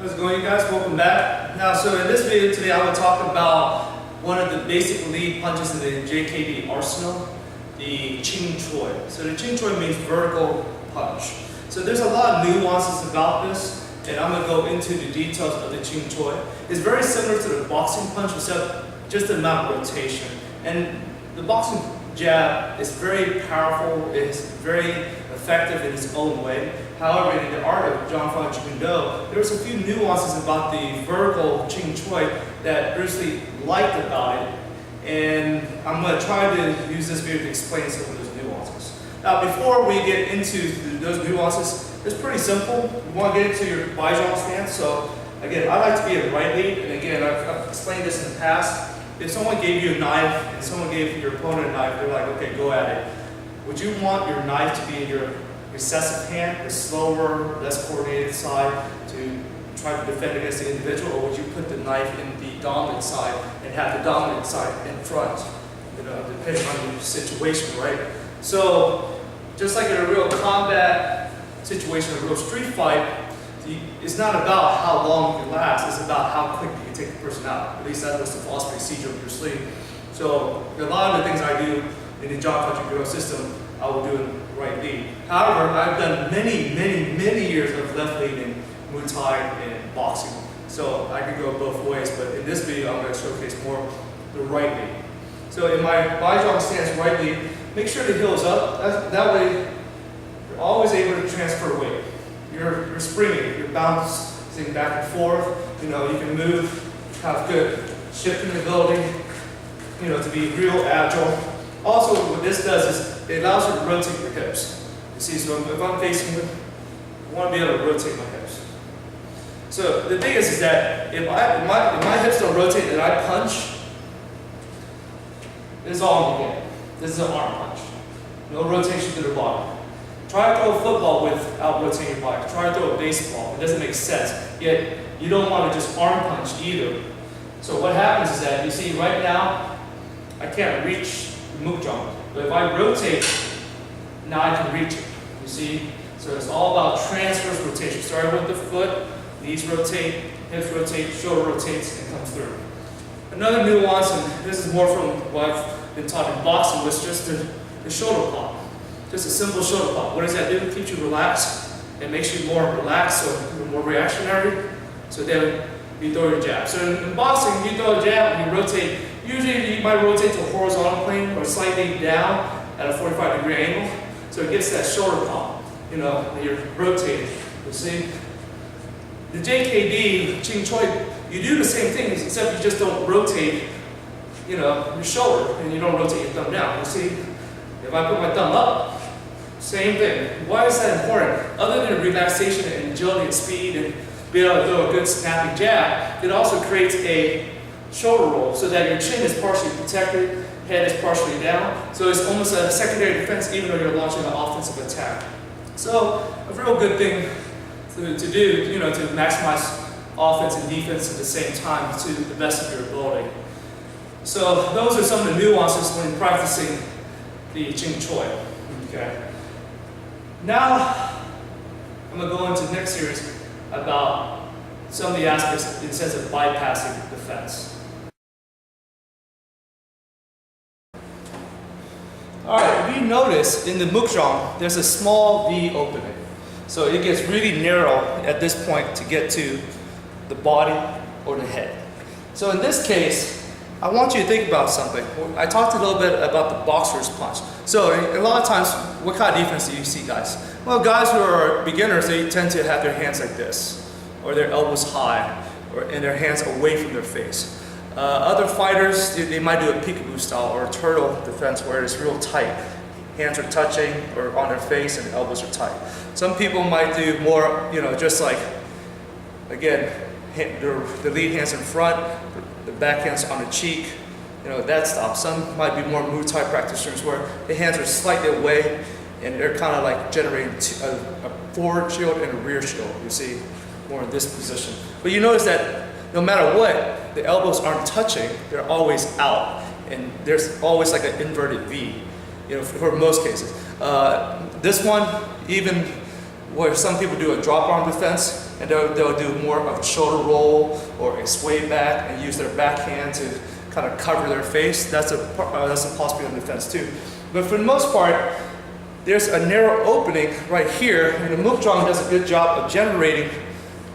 How's it going, you guys? Welcome back. Now, so in this video today, I will talk about one of the basic lead punches in the JKD arsenal, the Chung Chuie. So the Chung Chuie means vertical punch. So there's a lot of nuances about this, and I'm going to go into the details of the Chung Chuie. It's very similar to the boxing punch, except just the amount of rotation. And the boxing jab is very powerful, it's very effective in its own way. However, in the art of Jun Fan JKD, there's a few nuances about the vertical Chung Chuie that Bruce Lee liked about it, and I'm going to try to use this video to explain some of those nuances. Now, before we get into those nuances, it's pretty simple. You want to get into your Baizhang stance. So again, I like to be a right lead, and again, I've explained this in the past. If someone gave you a knife and someone gave your opponent a knife, they're like, okay, go at it. Would you want your knife to be in your recessive hand, the slower, less coordinated side, to try to defend against the individual, or would you put the knife in the dominant side and have the dominant side in front? You know, depending on the situation, right? So, just like in a real combat situation, a real street fight, it's not about how long you can last, it's about how quick you can take the person out. At least that was the philosophy of Sijo Bruce Lee. So, a lot of the things I do in the Jun Fan JKD system, I will do in right lead. However, I've done many years of left lead in Muay Thai and boxing. So I could go both ways, but in this video, I'm going to showcase more the right lead. So in my Baizhang stance right lead, make sure the heel is up. That way, you're always able to transfer weight. You're springing, you're bouncing back and forth. You know, you can move, have good shifting ability, you know, to be real agile. Also, what this does is it allows you to rotate your hips. You see, so if I'm facing you, I want to be able to rotate my hips. So the thing is that if my hips don't rotate and I punch, this is all in the game. This is an arm punch. No rotation to the body. Try to throw a football without rotating your body. Try to throw a baseball. It doesn't make sense. Yet you don't want to just arm punch either. So what happens is that you see right now, I can't reach Mukjong. But if I rotate, now I can reach it. You see? So it's all about transverse rotation. Starting with the foot, knees rotate, hips rotate, shoulder rotates, and comes through. Another nuance, and this is more from what I've been taught in boxing, was just the shoulder pop. Just a simple shoulder pop. What does that do? It keeps you relaxed. It makes you more relaxed, so you're more reactionary. So then you throw your jab. So in boxing, you throw a jab and you rotate. Usually you might rotate to a horizontal plane or slightly down at a 45-degree angle. So it gets that shoulder pop, you know, and you're rotating. You see? The JKD, Chung Chuie, you do the same thing, except you just don't rotate, you know, your shoulder, and you don't rotate your thumb down. You see? If I put my thumb up, same thing. Why is that important? Other than relaxation and agility and speed and being able to throw a good snapping jab, it also creates a shoulder roll so that your chin is partially protected, head is partially down. So it's almost a secondary defense even though you're launching an offensive attack. So a real good thing to do, you know, to maximize offense and defense at the same time to the best of your ability. So those are some of the nuances when practicing the Chung Chuie. Okay. Now I'm going to go into the next series about some of the aspects in the sense of bypassing defense. Alright, if you notice in the Mukjong, there's a small V opening. So it gets really narrow at this point to get to the body or the head. So in this case, I want you to think about something. I talked a little bit about the boxer's punch. So a lot of times, what kind of defense do you see, guys? Well, guys who are beginners, they tend to have their hands like this, or their elbows high, and their hands away from their face. Other fighters, they might do a peekaboo style or a turtle defense where it's real tight. Hands are touching or on their face and the elbows are tight. Some people might do more, you know, just like, again, the lead hands in front, the back hands on the cheek, you know, that style. Some might be more Muay Thai practitioners where the hands are slightly away and they're kind of like generating a forward shield and a rear shield, you see, more in this position. But you notice that no matter what, the elbows aren't touching, they're always out. And there's always like an inverted V, you know, for most cases. This one, even where some people do a drop arm defense, and they'll do more of a shoulder roll or a sway back and use their backhand to kind of cover their face. That's a possibility of defense too. But for the most part, there's a narrow opening right here, and the mukjang does a good job of generating,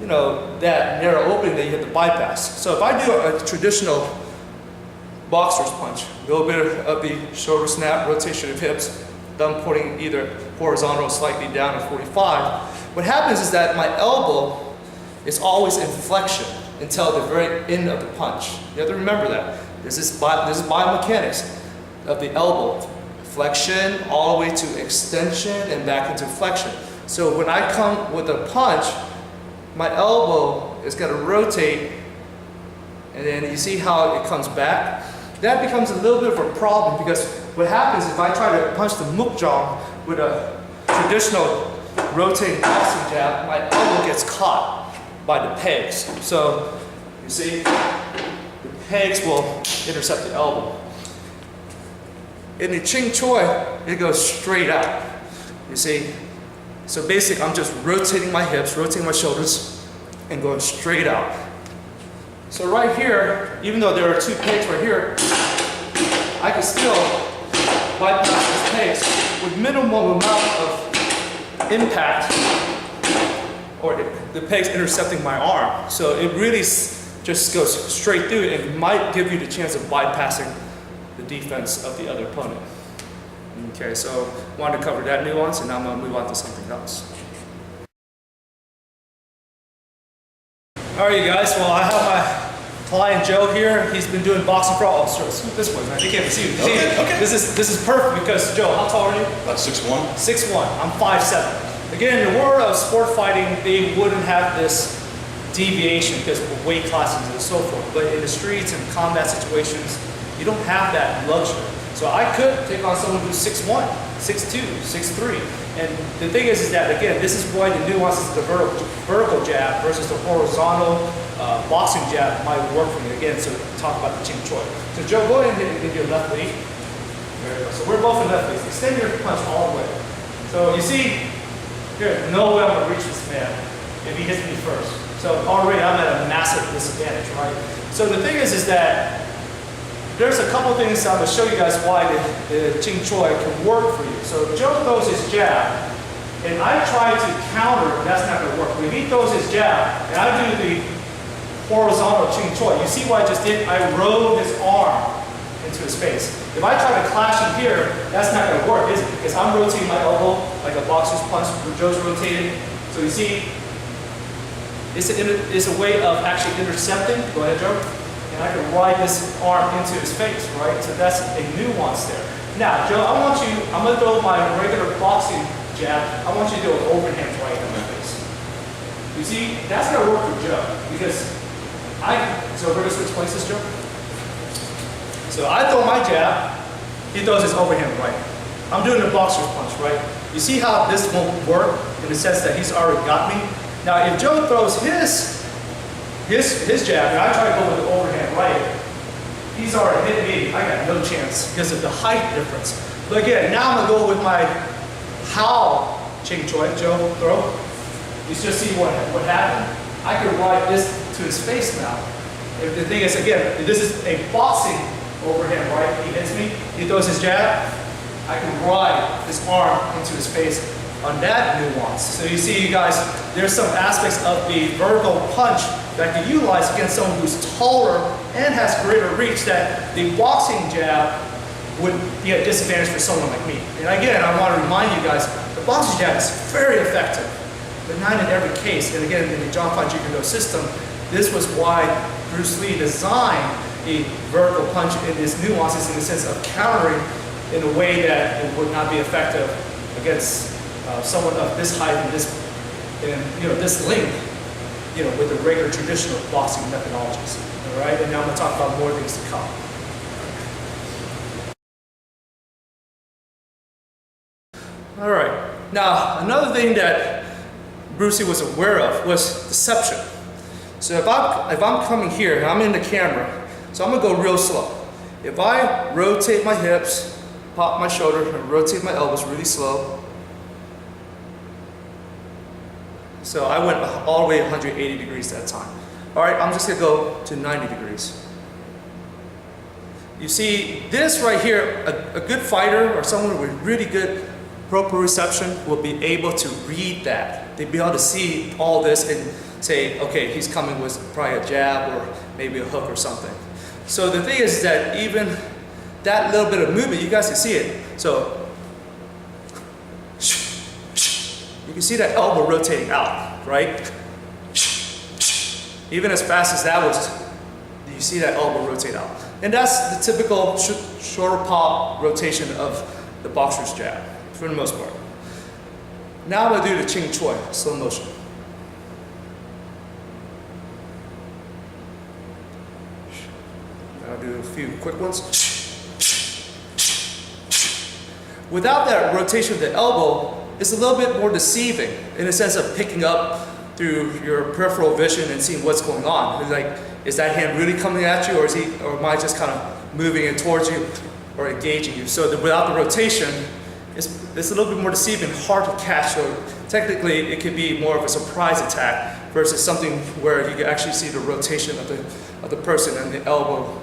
that narrow opening that you have to bypass. So if I do a traditional boxer's punch, a little bit of the shoulder snap, rotation of hips, thumb pointing either horizontal or slightly down at 45, what happens is that my elbow is always in flexion until the very end of the punch. You have to remember that. This is biomechanics of the elbow. Flexion all the way to extension and back into flexion. So when I come with a punch, my elbow is going to rotate, and then you see how it comes back? That becomes a little bit of a problem, because what happens if I try to punch the mukjang with a traditional rotating boxing jab, my elbow gets caught by the pegs. So you see, the pegs will intercept the elbow. In the Chung Chuie, it goes straight out. You see? So basically, I'm just rotating my hips, rotating my shoulders, and going straight out. So right here, even though there are two pegs right here, I can still bypass these pegs with minimal amount of impact, or the pegs intercepting my arm. So it really just goes straight through, and it might give you the chance of bypassing the defense of the other opponent. Okay, so I wanted to cover that nuance, and now I'm going to move on to something else. All right, you guys, well, I have my client Joe here. He's been doing boxing for this way, man. You can't see me. Okay. This is perfect because, Joe, how tall are you? About 6'1". 6'1". I'm 5'7". Again, in the world of sport fighting, they wouldn't have this deviation because of weight classes and so forth. But in the streets and combat situations, you don't have that luxury. So I could take on someone who's 6'1", 6'2", 6'3". And the thing is that, again, this is why the nuances of the vertical jab versus the horizontal boxing jab might work for me. Again, so talk about the Chung Chuie. So Joe, go ahead and do your left lead. There you go. So we're both in left leads. Extend your punch all the way. So you see, there's no way I'm going to reach this man if he hits me first. So already I'm at a massive disadvantage, right? So the thing is that there's a couple things I'm going to show you guys why the Chung Chuie can work for you. So Joe throws his jab, and I try to counter, that's not going to work. When he throws his jab, and I do the horizontal Chung Chuie, you see what I just did? I rode his arm into his face. If I try to clash him here, that's not going to work, is it? Because I'm rotating my elbow like a boxer's punch where Joe's rotated. So you see, it's a way of actually intercepting. Go ahead, Joe. And I can ride this arm into his face, right? So that's a nuance there. Now, Joe, I'm going to throw my regular boxing jab. I want you to do an overhand right in my face. You see, that's going to work for Joe because so we're going to switch places, Joe. So I throw my jab, he throws his overhand right. I'm doing the boxer's punch, right? You see how this won't work in the sense that he's already got me? Now, if Joe throws his jab, and I try to go with the overhand right, he's already hit me. I got no chance because of the height difference. But again, now I'm going to go with my how Chung Chuie, Joe, throw. You just see what happened. I can ride this to his face now. If the thing is, again, this is a boxing overhand right. He hits me, he throws his jab, I can ride his arm into his face on that nuance. So you see, you guys, there's some aspects of the vertical punch that can utilize against someone who's taller and has greater reach that the boxing jab would be a disadvantage for someone like me. And again, I want to remind you guys, the boxing jab is very effective, but not in every case. And again, in the Jun Fan JKD system, this was why Bruce Lee designed the vertical punch in its nuances in the sense of countering in a way that it would not be effective against someone of this height and this length, with the regular traditional boxing methodologies. All right, and now I'm going to talk about more things to come. All right. Now, another thing that Bruce Lee was aware of was deception. So if I'm coming here and I'm in the camera, so I'm going to go real slow. If I rotate my hips, pop my shoulder, and rotate my elbows really slow, So I went all the way 180 degrees that time. All right, I'm just gonna go to 90 degrees. You see, this right here, a good fighter or someone with really good proprioception will be able to read that. They'll be able to see all this and say, okay, he's coming with probably a jab or maybe a hook or something. So the thing is that even that little bit of movement, you guys can see it. So you can see that elbow rotating out, right? Even as fast as that was, you see that elbow rotate out. And that's the typical shoulder pop rotation of the boxer's jab, for the most part. Now I'm gonna do the Chung Chuie, slow motion. I'll do a few quick ones. Without that rotation of the elbow, it's a little bit more deceiving in the sense of picking up through your peripheral vision and seeing what's going on. It's like, is that hand really coming at you, or am I just kind of moving it towards you or engaging you? So without the rotation, it's a little bit more deceiving, hard to catch. So technically, it could be more of a surprise attack versus something where you can actually see the rotation of the person and the elbow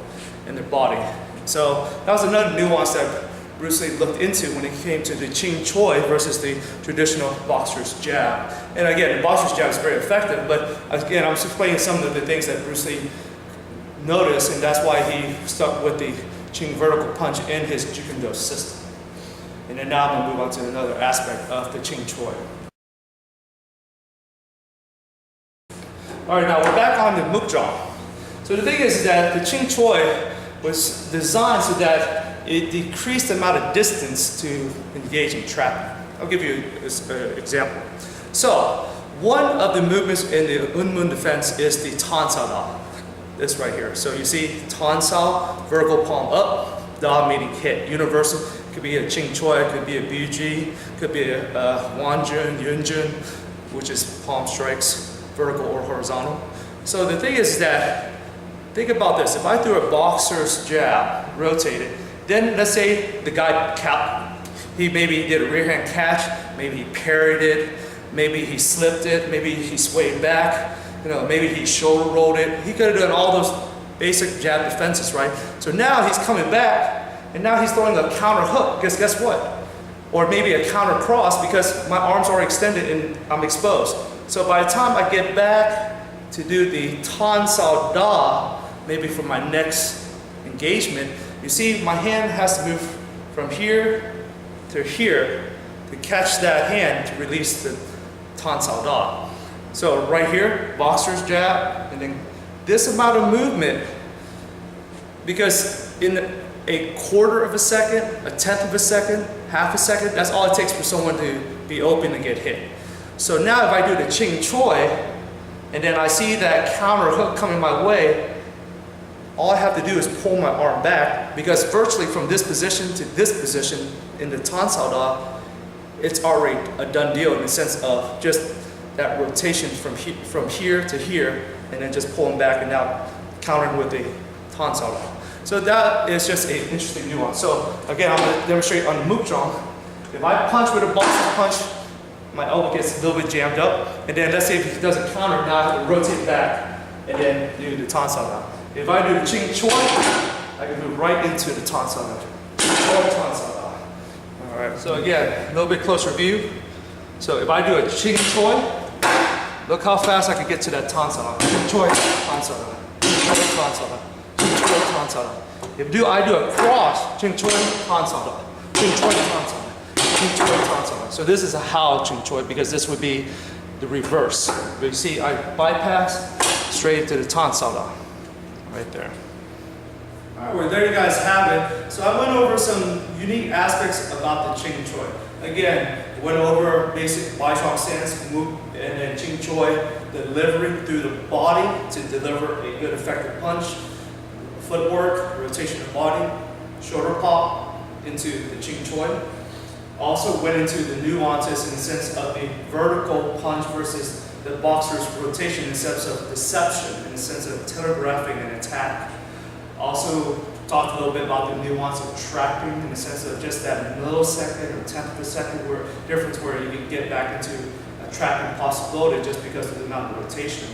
and their body. So that was another nuance that Bruce Lee looked into when it came to the Chung Chuie versus the traditional boxer's jab. And again, the boxer's jab is very effective, but again, I'm just explaining some of the things that Bruce Lee noticed, and that's why he stuck with the Chung vertical punch in his Jeet Kune Do system. And then now I'm going to move on to another aspect of the Chung Chuie. All right, now we're back on the mukjang. So the thing is that the Chung Chuie was designed so that it decreased the amount of distance to engage in trapping. I'll give you an example. So one of the movements in the Unmun defense is the Tan Sao Da. This right here. So you see Tan Sao, vertical palm up, Da meaning hit, universal. It could be a Chung Chuie, it could be a BG, could be a Wan Jun, Yun Jun, which is palm strikes, vertical or horizontal. So the thing is that, think about this. If I threw a boxer's jab, rotated, then let's say the guy he maybe did a rear hand catch, maybe he parried it, maybe he slipped it, maybe he swayed back, maybe he shoulder rolled it. He could have done all those basic jab defenses, right? So now he's coming back, and now he's throwing a counter hook, because guess what? Or maybe a counter cross, because my arms are extended and I'm exposed. So by the time I get back to do the Tan Sao Da, maybe for my next engagement, you see my hand has to move from here to here to catch that hand to release the Tan Sao Da. So right here, boxer's jab, and then this amount of movement, because in a quarter of a second, a tenth of a second, half a second, that's all it takes for someone to be open and get hit. So now if I do the Chung Chuie, and then I see that counter hook coming my way, all I have to do is pull my arm back, because virtually from this position to this position in the Tan Sao Da, it's already a done deal in the sense of just that rotation from here to here, and then just pulling back and now countering with the Tan Sao Da. So that is just an interesting nuance. So again, I'm going to demonstrate on the mukjang. If I punch with a boxer punch, my elbow gets a little bit jammed up, and then let's say if he doesn't counter, now I have to rotate back and then do the Tan Sao Da. If I do the Chung Chuie, I can move right into the Tan Sao Da. Tan Sao Da. All right. So again, a little bit closer view. So if I do a Chung Chuie, look how fast I can get to that Tan Sao Da. Chung Chuie, Tan Sao Da. Chung Chuie, Tan Sao Da. Chung Chuie, Tan Sao Da. If I do a cross, Chung Chuie, Tan Sao Da. Chung Chuie, Tan Sao Da. Chung Chuie, Tan Sao Da. So this is a how Chung Chuie, because this would be the reverse. But you see, I bypass straight to the Tan Sao Da. Right there. All right, well, there you guys have it. So I went over some unique aspects about the Chung Chuie. Again, went over basic Baichong stance, move, and then Chung Chuie, delivery through the body to deliver a good effective punch, footwork, rotation of body, shoulder pop into the Chung Chuie. Also went into the nuances in the sense of the vertical punch versus the boxer's rotation in the sense of deception, in the sense of telegraphing an attack. Also talked a little bit about the nuance of trapping in the sense of just that millisecond or tenth of a second difference where you can get back into a trapping possibility just because of the amount of rotation.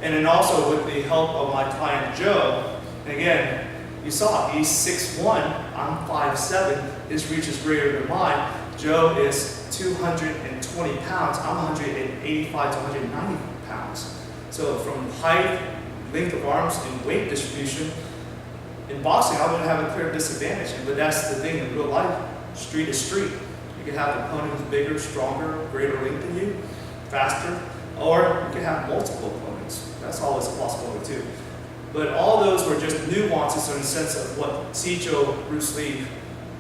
And then also with the help of my client Joe, and again, you saw he's 6'1", I'm 5'7", his reach is greater than mine. Joe is 220 pounds, I'm 185 to 190 pounds. So from height, length of arms, and weight distribution, in boxing I would have a clear disadvantage, but that's the thing in real life, street is street. You can have an opponent who's bigger, stronger, greater length than you, faster, or you can have multiple opponents. That's always a possibility too. But all those were just nuances in the sense of what Sijo Bruce Lee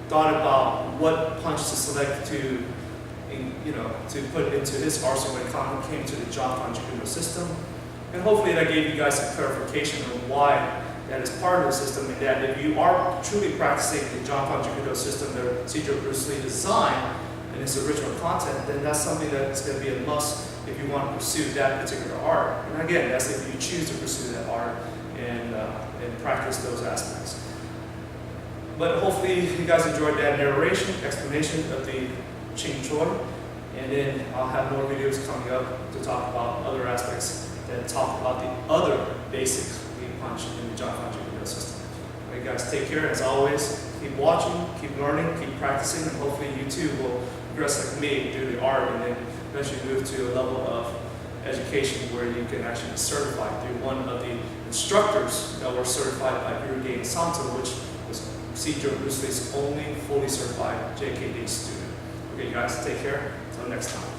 thought about what punch to select to, to put into his arsenal when it came to the Jun Fan JKD system. And hopefully that gave you guys some clarification on why that is part of the system, and that if you are truly practicing the Jun Fan JKD system that Sijo Bruce Lee designed and its original content, then that's something that's going to be a must if you want to pursue that particular art. And again, that's if you choose to pursue that art and practice those aspects. But hopefully you guys enjoyed that narration, explanation of the Chung Chuie, and then I'll have more videos coming up to talk about other aspects that talk about the other basic lead punch in the Jun Fan JKD system. Alright guys, take care. As always, keep watching, keep learning, keep practicing, and hopefully you too will progress like me, do the art, and then eventually move to a level of education where you can actually be certified through one of the instructors that were certified by Guru Santo, which was Sijo Bruce Lee's only fully certified JKD student. Okay guys, take care. Until next time.